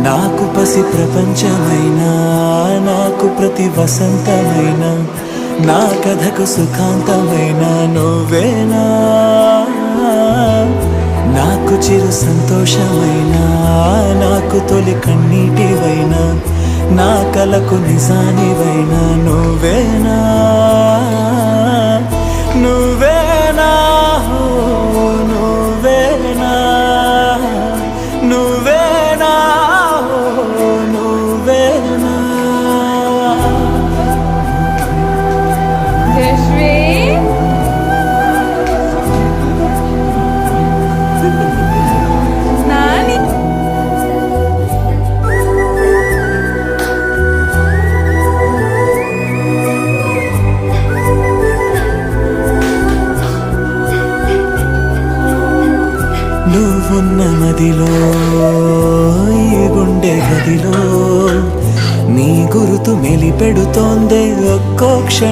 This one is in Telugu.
నాకు పసి ప్రపంచమైనా, నాకు ప్రతి వసంతమైనా, నా కథకు సుఖాంతమైన నువ్వేనా. నాకు చిరు సంతోషమైనా, నాకు తొలి కన్నీటివైనా, నా కలకు నిజానివైనా నువ్వేనా. నువ్వేనా, ఓ నువ్వేనా, నువ్వేనా, ఓ నువ్వేనా. జస్విన్ నాని నువ్వున్న మదిలో, ఈ గుండె గదిలో నీ గురుతు మెలిపెడుతోందే ఒక్కో క్షణం.